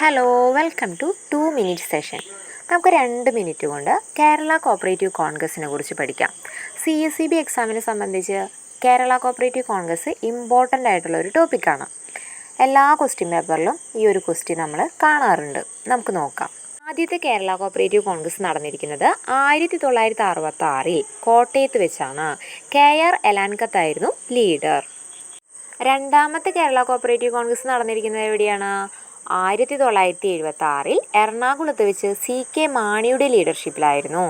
Hello, welcome to 2 minute session. നമുക്ക് 2 minute കൊണ്ട് Kerala cooperative കോൺഗ്രസിനെ കുറിച്ച് പഠിക്കാം. CSEB എക്സാമിനെ സംബന്ധിച്ച് കേരള കോപ്പറേറ്റീവ് കോൺഗ്രസ് ഇമ്പോർട്ടൻ്റ് ആയിട്ടുള്ള ഒരു ടോപ്പിക്കാണ്. എല്ലാ ക്വസ്റ്റ്യൻ പേപ്പറിലും ഈ ഒരു ക്വസ്റ്റ്യൻ നമ്മൾ കാണാറുണ്ട്. നമുക്ക് നോക്കാം. ആദ്യത്തെ കേരള കോപ്പറേറ്റീവ് കോൺഗ്രസ് നടന്നിരിക്കുന്നത് 1966 കോട്ടയത്ത് വെച്ചാണ്. KR എലാൻകത്തായിരുന്നു ലീഡർ. രണ്ടാമത്തെ കേരള കോപ്പറേറ്റീവ് കോൺഗ്രസ് നടന്നിരിക്കുന്നത് എവിടെയാണ്? 1976 എറണാകുളത്ത് വെച്ച് CK മാണിയുടെ ലീഡർഷിപ്പിലായിരുന്നു.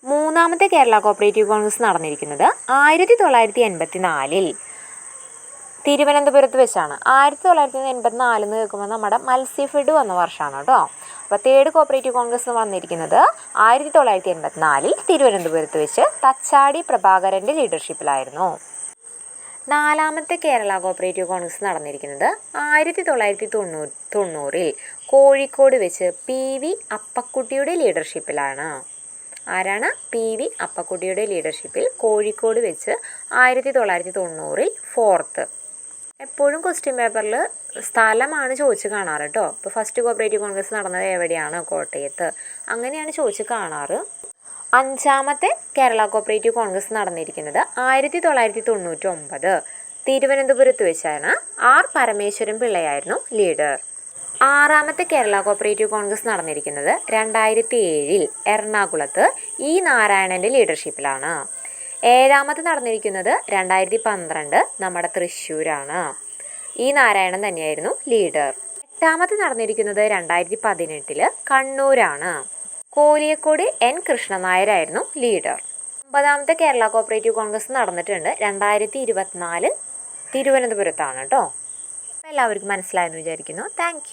മൂന്നാമത്തെ കേരള കോപ്പറേറ്റീവ് കോൺഗ്രസ് നടന്നിരിക്കുന്നത് 1984 തിരുവനന്തപുരത്ത് വെച്ചാണ്. 1984 എന്ന് കേൾക്കുമ്പോൾ നമ്മുടെ മത്സ്യഫെഡ് വന്ന വർഷമാണ് കേട്ടോ. അപ്പോൾ തേർഡ് കോപ്പറേറ്റീവ് കോൺഗ്രസ് വന്നിരിക്കുന്നത് 1984 തിരുവനന്തപുരത്ത് വെച്ച് തച്ചാടി പ്രഭാകരൻ്റെ ലീഡർഷിപ്പിലായിരുന്നു. നാലാമത്തെ കേരള കോപ്പറേറ്റീവ് കോൺഗ്രസ് നടന്നിരിക്കുന്നത് 1990 കോഴിക്കോട് വെച്ച് PV അപ്പക്കുട്ടിയുടെ ലീഡർഷിപ്പിലാണ്. ആരാണ്? PV അപ്പക്കുട്ടിയുടെ ലീഡർഷിപ്പിൽ കോഴിക്കോട് വെച്ച് 1990 ഫോർത്ത്. എപ്പോഴും ക്വസ്റ്റ്യൻ പേപ്പറിൽ സ്ഥലമാണ് ചോദിച്ച് കാണാറ് കേട്ടോ. ഇപ്പോൾ ഫസ്റ്റ് കോപ്പറേറ്റീവ് കോൺഗ്രസ് നടന്നത് എവിടെയാണ്? കോട്ടയത്ത്. അങ്ങനെയാണ് ചോദിച്ച് കാണാറ്. അഞ്ചാമത്തെ കേരള കോപ്പറേറ്റീവ് കോൺഗ്രസ് നടന്നിരിക്കുന്നത് 1999 തിരുവനന്തപുരത്ത് വെച്ചാണ്. R പരമേശ്വരൻ പിള്ളയായിരുന്നു ലീഡർ. ആറാമത്തെ കേരള കോപ്പറേറ്റീവ് കോൺഗ്രസ് നടന്നിരിക്കുന്നത് 2007 എറണാകുളത്ത് E നാരായണൻ്റെ ലീഡർഷിപ്പിലാണ്. ഏഴാമത്തെ നടന്നിരിക്കുന്നത് 2012 നമ്മുടെ തൃശ്ശൂരാണ്. E നാരായണൻ തന്നെയായിരുന്നു ലീഡർ. എട്ടാമത്തെ നടന്നിരിക്കുന്നത് 2018 കണ്ണൂരാണ്. കോലിയക്കോട് N കൃഷ്ണനായരായിരുന്നു ലീഡർ. ഒമ്പതാമത്തെ കേരള കോപ്പറേറ്റീവ് കോൺഗ്രസ് നടന്നിട്ടുണ്ട് 2024 തിരുവനന്തപുരത്താണ് കേട്ടോ. എല്ലാവർക്കും മനസ്സിലായെന്ന് വിചാരിക്കുന്നു. താങ്ക്